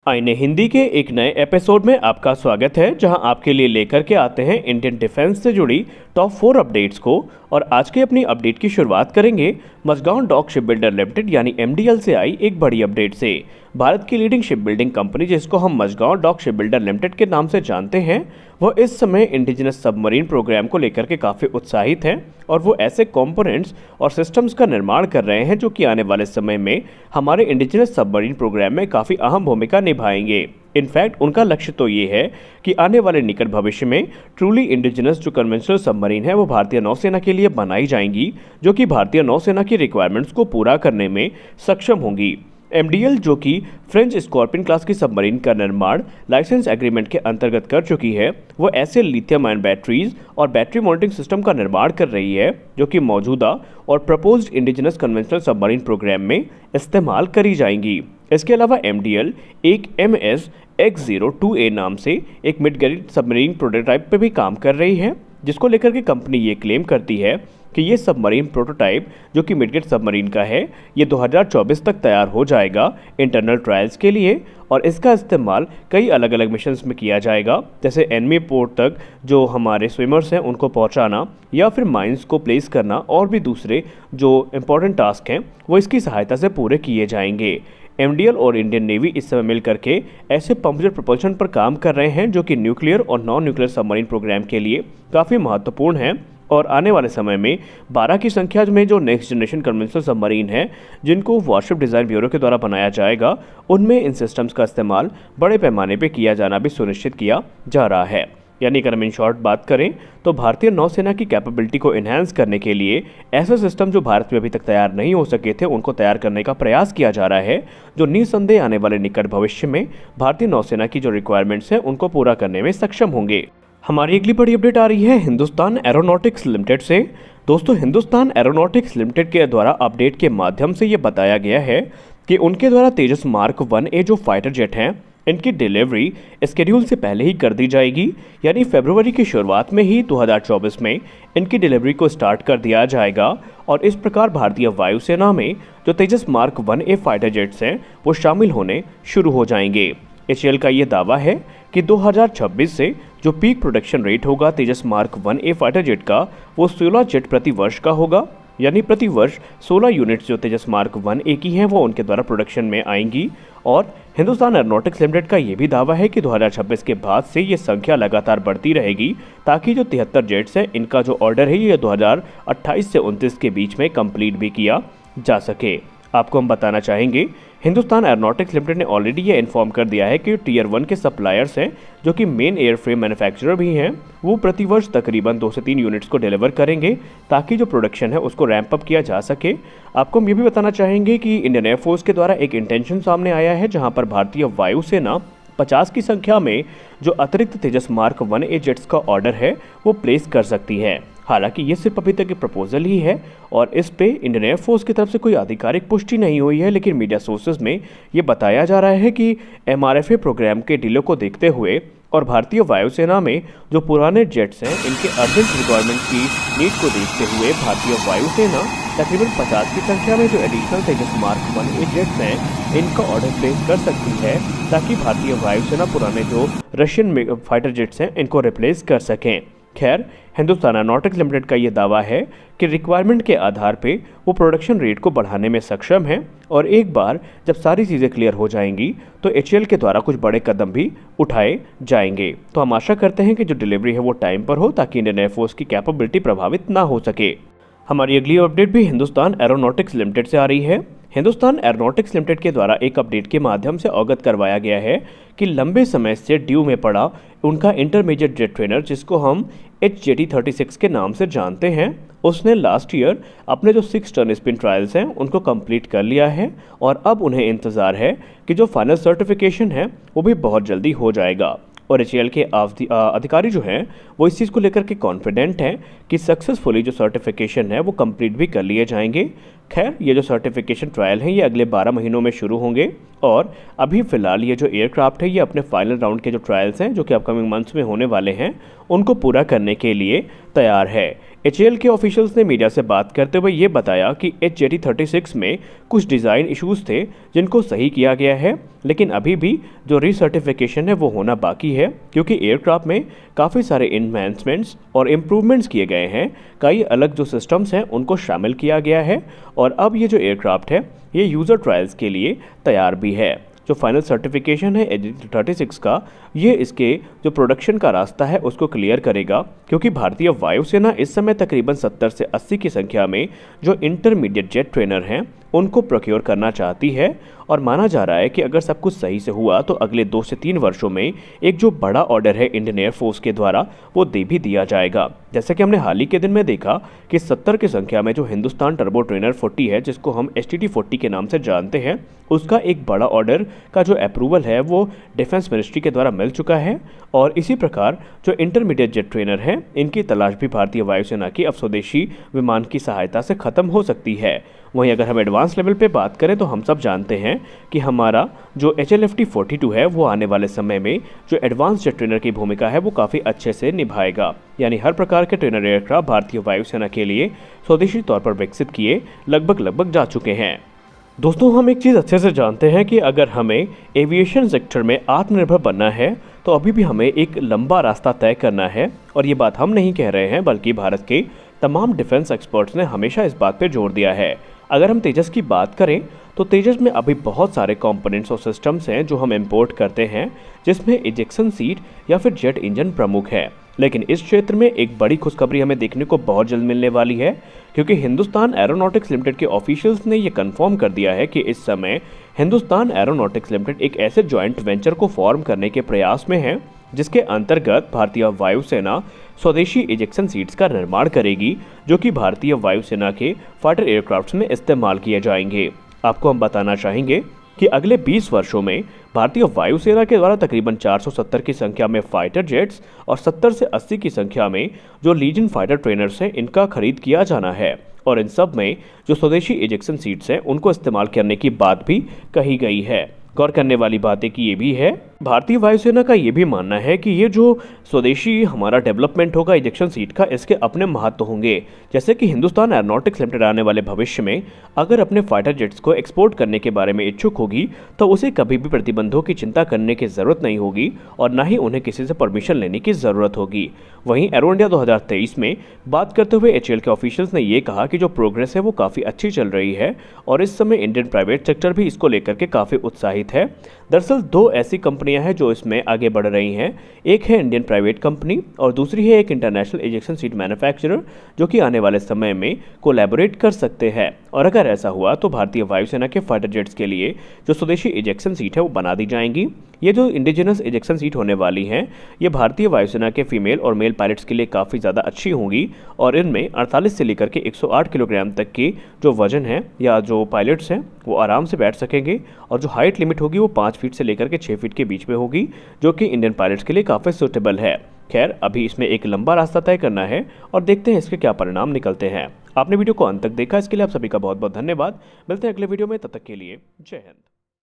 आईने हिंदी के एक नए एपिसोड में आपका स्वागत है, जहां आपके लिए लेकर के आते हैं इंडियन डिफेंस से जुड़ी टॉप 4 अपडेट्स को। और आज की अपनी अपडेट की शुरुआत करेंगे Mazagaon dock ship builder limited यानी एमडीएल से आई एक बड़ी अपडेट से। भारत की लीडिंग शिप बिल्डिंग कंपनी, जिसको हम Mazagaon dock ship builder limited के नाम से जानते हैं, वो इस समय इंडिजिनस सबमरीन प्रोग्राम को लेकर के काफ़ी उत्साहित हैं और वो ऐसे कंपोनेंट्स और सिस्टम्स का निर्माण कर रहे हैं जो कि आने वाले समय में हमारे इंडिजिनस सबमरीन प्रोग्राम में काफ़ी अहम भूमिका निभाएंगे। इनफैक्ट उनका लक्ष्य तो ये है कि आने वाले निकट भविष्य में ट्रूली इंडिजिनस जो कन्वेंशनल सबमरीन है वो भारतीय नौसेना के लिए बनाई जाएंगी, जो कि भारतीय नौसेना की रिक्वायरमेंट्स को पूरा करने में सक्षम होंगी। एमडीएल, जो कि फ्रेंच स्कॉर्पियन क्लास की सबमरीन का निर्माण लाइसेंस एग्रीमेंट के अंतर्गत कर चुकी है, वो ऐसे लिथियम आयन बैटरीज और बैटरी मॉनिटरिंग सिस्टम का निर्माण कर रही है जो कि मौजूदा और proposed indigenous conventional submarine programme में इस्तेमाल करी जाएंगी। इसके अलावा एमडीएल एक MS-X02A नाम से एक मिड गेज सबमरीन प्रोटोटाइप पर भी काम कर रही है, जिसको लेकर के कंपनी ये क्लेम करती है कि ये सबमरीन प्रोटोटाइप, जो कि मिड गेज सबमरीन का है, ये 2024 तक तैयार हो जाएगा इंटरनल ट्रायल्स के लिए। और इसका इस्तेमाल कई अलग अलग मिशंस में किया जाएगा, जैसे एनिमी पोर्ट तक जो हमारे स्विमर्स हैं उनको पहुंचाना, या फिर माइंस को प्लेस करना, और भी दूसरे जो इम्पोर्टेंट टास्क हैं वो इसकी सहायता से पूरे किए जाएंगे। एमडीएल और इंडियन नेवी इस समय मिल करके ऐसे पंपजेट प्रपोजल पर काम कर रहे हैं जो कि न्यूक्लियर और नॉन न्यूक्लियर सबमरीन प्रोग्राम के लिए काफ़ी महत्वपूर्ण है। और आने वाले समय में 12 की संख्या में जो नेक्स्ट जनरेशन कन्वेंशनल सबमरीन है, जिनको वारशिप डिज़ाइन ब्यूरो के द्वारा बनाया जाएगा, उनमें इन सिस्टम्स का इस्तेमाल बड़े पैमाने पर किया जाना भी सुनिश्चित किया जा रहा है। यानी अगर हम इन शॉर्ट बात करें तो भारतीय नौसेना की कैपेबिलिटी को इन्हांस करने के लिए ऐसे सिस्टम जो भारत में अभी तक तैयार नहीं हो सके थे, उनको तैयार करने का प्रयास किया जा रहा है, जो निसंदेह आने वाले निकट भविष्य में भारतीय नौसेना की जो रिक्वायरमेंट्स हैं उनको पूरा करने में सक्षम होंगे। हमारी अगली बड़ी अपडेट आ रही है हिंदुस्तान एरोनॉटिक्स लिमिटेड से। दोस्तों, हिंदुस्तान एरोनॉटिक्स लिमिटेड के द्वारा अपडेट के माध्यम से ये बताया गया है कि उनके द्वारा तेजस मार्क 1A जो फाइटर जेट हैं, इनकी डिलीवरी स्केड्यूल से पहले ही कर दी जाएगी। यानी फरवरी की शुरुआत में ही 2024 में इनकी डिलीवरी को स्टार्ट कर दिया जाएगा। और इस प्रकार भारतीय वायुसेना में जो तेजस मार्क 1A फाइटर जेट्स हैं वो शामिल होने शुरू हो जाएंगे। एचएएल का ये दावा है कि 2026 से जो पीक प्रोडक्शन रेट होगा तेजस मार्क 1A फाइटर जेट का, वो 16 जेट प्रति वर्ष का होगा। यानी प्रति वर्ष 16 यूनिट्स जो तेजस मार्क 1A की हैं वो उनके द्वारा प्रोडक्शन में आएंगी। और हिंदुस्तान एरोनॉटिक्स लिमिटेड का ये भी दावा है कि 2026 के बाद से ये संख्या लगातार बढ़ती रहेगी, ताकि जो 73 जेट्स हैं इनका जो ऑर्डर है ये 2028 से 29 के बीच में कंप्लीट भी किया जा सके। आपको हम बताना चाहेंगे, हिंदुस्तान एरोनॉटिक्स लिमिटेड ने ऑलरेडी ये इन्फॉर्म कर दिया है कि टीयर 1 के सप्लायर्स हैं, जो कि मेन एयरफ्रेम मैन्युफैक्चरर भी हैं, वो प्रतिवर्ष तकरीबन 2 से 3 यूनिट्स को डिलीवर करेंगे, ताकि जो प्रोडक्शन है उसको रैंप अप किया जा सके। आपको हम ये भी बताना चाहेंगे कि इंडियन एयरफोर्स के द्वारा एक इंटेंशन सामने आया है, जहाँ पर भारतीय वायुसेना 50 की संख्या में जो अतिरिक्त तेजस मार्क 1A जेट्स का ऑर्डर है वो प्लेस कर सकती है। हालांकि ये सिर्फ अभी तक एक प्रपोजल ही है और इस पे इंडियन एयरफोर्स की तरफ से कोई आधिकारिक पुष्टि नहीं हुई है, लेकिन मीडिया सोर्सेज में ये बताया जा रहा है कि MRFA प्रोग्राम के डिले को देखते हुए और भारतीय वायुसेना में जो पुराने जेट्स हैं इनके अर्जेंट रिक्वायरमेंट की नीड को देखते हुए भारतीय वायुसेना तकरीबन 50 की संख्या में जो एडिशनल तेजस मार्क 1A जेट्स हैं इनका ऑर्डर प्लेस कर सकती है, ताकि भारतीय वायुसेना पुराने जो रशियन फाइटर जेट्स हैं इनको रिप्लेस कर सकें। खैर, हिंदुस्तान एरोनॉटिक्स लिमिटेड का ये दावा है कि रिक्वायरमेंट के आधार पे वो प्रोडक्शन रेट को बढ़ाने में सक्षम है, और एक बार जब सारी चीज़ें क्लियर हो जाएंगी तो एचएएल के द्वारा कुछ बड़े कदम भी उठाए जाएंगे। तो हम आशा करते हैं कि जो डिलीवरी है वो टाइम पर हो, ताकि इंडियन एयरफोर्स की कैपेबिलिटी प्रभावित ना हो सके। हमारी अगली अपडेट भी हिंदुस्तान एरोनॉटिक्स लिमिटेड से आ रही है। हिंदुस्तान एरोनॉटिक्स लिमिटेड के द्वारा एक अपडेट के माध्यम से अवगत करवाया गया है कि लंबे समय से ड्यू में पड़ा उनका इंटरमीडिएट जेट ट्रेनर, जिसको हम HJT-36 के नाम से जानते हैं, उसने लास्ट ईयर अपने जो 6 टर्न स्पिन ट्रायल्स हैं उनको कंप्लीट कर लिया है। और अब उन्हें इंतज़ार है कि जो फाइनल सर्टिफिकेशन है वो भी बहुत जल्दी हो जाएगा। और एचएएल के अधिकारी जो हैं वो इस चीज़ को लेकर के कॉन्फिडेंट हैं कि सक्सेसफुली जो सर्टिफिकेशन है वो कंप्लीट भी कर लिए जाएंगे। खैर, ये जो सर्टिफिकेशन ट्रायल हैं ये अगले 12 महीनों में शुरू होंगे, और अभी फ़िलहाल ये जो एयरक्राफ्ट है ये अपने फाइनल राउंड के जो ट्रायल्स हैं जो कि अपकमिंग मंथ्स में होने वाले हैं उनको पूरा करने के लिए तैयार है। एचएएल के ऑफिशियल्स ने मीडिया से बात करते हुए ये बताया कि HJT-36 में कुछ डिज़ाइन इश्यूज थे जिनको सही किया गया है, लेकिन अभी भी जो रीसर्टिफिकेशन है वो होना बाकी है, क्योंकि एयरक्राफ्ट में काफ़ी सारे इन्हांसमेंट्स और इम्प्रूवमेंट्स किए गए हैं। कई अलग जो सिस्टम्स हैं उनको शामिल किया गया है और अब ये जो एयरक्राफ्ट है ये यूज़र ट्रायल्स के लिए तैयार भी है। जो फाइनल सर्टिफिकेशन है HJT-36 का, ये इसके जो प्रोडक्शन का रास्ता है उसको क्लियर करेगा, क्योंकि भारतीय वायुसेना इस समय तकरीबन 70 से 80 की संख्या में जो इंटरमीडिएट जेट ट्रेनर हैं उनको प्रोक्योर करना चाहती है। और माना जा रहा है कि अगर सब कुछ सही से हुआ तो अगले 2 से 3 वर्षों में एक जो बड़ा ऑर्डर है इंडियन एयरफोर्स के द्वारा वो दे भी दिया जाएगा। जैसे कि हमने हाल ही के दिन में देखा कि 70 की संख्या में जो हिंदुस्तान टर्बो ट्रेनर 40 है, जिसको हम HTT-40 के नाम से जानते हैं, उसका एक बड़ा ऑर्डर का जो अप्रूवल है वो डिफेंस मिनिस्ट्री के द्वारा मिल चुका है। और इसी प्रकार जो इंटरमीडिएट जेट ट्रेनर हैं इनकी तलाश भी भारतीय वायुसेना की अब स्वदेशी विमान की सहायता से ख़त्म हो सकती है। वहीं अगर हम एडवांस लेवल पे बात करें तो हम सब जानते हैं कि हमारा जो HLFT-42 है वो आने वाले समय में जो एडवांस जेट ट्रेनर की भूमिका है वो काफ़ी अच्छे से निभाएगा। यानी हर प्रकार के ट्रेनर एयरक्राफ्ट भारतीय वायुसेना के लिए स्वदेशी तौर पर विकसित किए लगभग जा चुके हैं। दोस्तों, हम एक चीज़ अच्छे से जानते हैं कि अगर हमें एविएशन सेक्टर में आत्मनिर्भर बनना है तो अभी भी हमें एक लंबा रास्ता तय करना है। और ये बात हम नहीं कह रहे हैं, बल्कि भारत के तमाम डिफेंस एक्सपर्ट्स ने हमेशा इस बात पे जोर दिया है। अगर हम तेजस की बात करें तो तेजस में अभी बहुत सारे कंपोनेंट्स और सिस्टम्स हैं जो हम इंपोर्ट करते हैं, जिसमें इजेक्शन सीट या फिर जेट इंजन प्रमुख है। लेकिन इस क्षेत्र में एक बड़ी खुशखबरी हमें देखने को बहुत जल्द मिलने वाली है, क्योंकि हिंदुस्तान एरोनॉटिक्स लिमिटेड के ऑफिशियल्स ने ये कंफर्म कर दिया है कि इस समय हिंदुस्तान एरोनॉटिक्स लिमिटेड एक ऐसे जॉइंट वेंचर को फॉर्म करने के प्रयास में है जिसके अंतर्गत भारतीय वायुसेना स्वदेशी इजेक्शन सीट्स का निर्माण करेगी, जो कि भारतीय वायुसेना के फाइटर एयरक्राफ्ट्स में इस्तेमाल किए जाएंगे। आपको हम बताना चाहेंगे कि अगले 20 वर्षों में भारतीय वायुसेना के द्वारा तकरीबन 470 की संख्या में फाइटर जेट्स और 70 से 80 की संख्या में जो लीजन फाइटर ट्रेनर्स हैं इनका खरीद किया जाना है। और इन सब में जो स्वदेशी इजेक्शन सीट्स हैं उनको इस्तेमाल करने की बात भी कही गई है। गौर करने वाली बात है कि ये भी है, भारतीय वायुसेना का ये भी मानना है कि ये जो स्वदेशी हमारा डेवलपमेंट होगा इजेक्शन सीट का, इसके अपने महत्व होंगे। जैसे कि हिंदुस्तान एरोनॉटिक्स लिमिटेड आने वाले भविष्य में अगर अपने फाइटर जेट्स को एक्सपोर्ट करने के बारे में इच्छुक होगी तो उसे कभी भी प्रतिबंधों की चिंता करने की ज़रूरत नहीं होगी और ना ही उन्हें किसी से परमिशन लेने की ज़रूरत होगी। वहीं एरो इंडिया 2023 में बात करते हुए HAL के ऑफिशियल्स ने यह कहा कि जो प्रोग्रेस है वो काफ़ी अच्छी चल रही है और इस समय इंडियन प्राइवेट सेक्टर भी इसको लेकर के काफ़ी उत्साहित है। दरअसल 2 ऐसी कंपनियां हैं जो इसमें आगे बढ़ रही हैं। एक है इंडियन प्राइवेट कंपनी और दूसरी है एक इंटरनेशनल इजेक्शन सीट मैन्युफैक्चरर, जो कि आने वाले समय में कोलैबोरेट कर सकते हैं। और अगर ऐसा हुआ तो भारतीय वायुसेना के फाइटर जेट्स के लिए जो स्वदेशी इजेक्शन सीट है वो बना दी जाएंगी। ये जो इंडिजिनस इजेक्शन सीट होने वाली हैं ये भारतीय वायुसेना के फीमेल और मेल पायलट्स के लिए काफ़ी ज़्यादा अच्छी होंगी और इनमें 48 से लेकर के 108 किलोग्राम तक की जो वजन है या जो पायलट्स हैं वो आराम से बैठ सकेंगे और जो हाइट लिमिट होगी वो 5 फीट से लेकर के 6 फीट के बीच में होगी, जो कि इंडियन पायलट्स के लिए काफ़ी सूटेबल है। खैर, अभी इसमें एक लंबा रास्ता तय करना है और देखते हैं इसके क्या परिणाम निकलते हैं। आपने वीडियो को अंत तक देखा, इसके लिए आप सभी का बहुत बहुत धन्यवाद। मिलते हैं अगले वीडियो में, तब तक के लिए जय हिंद।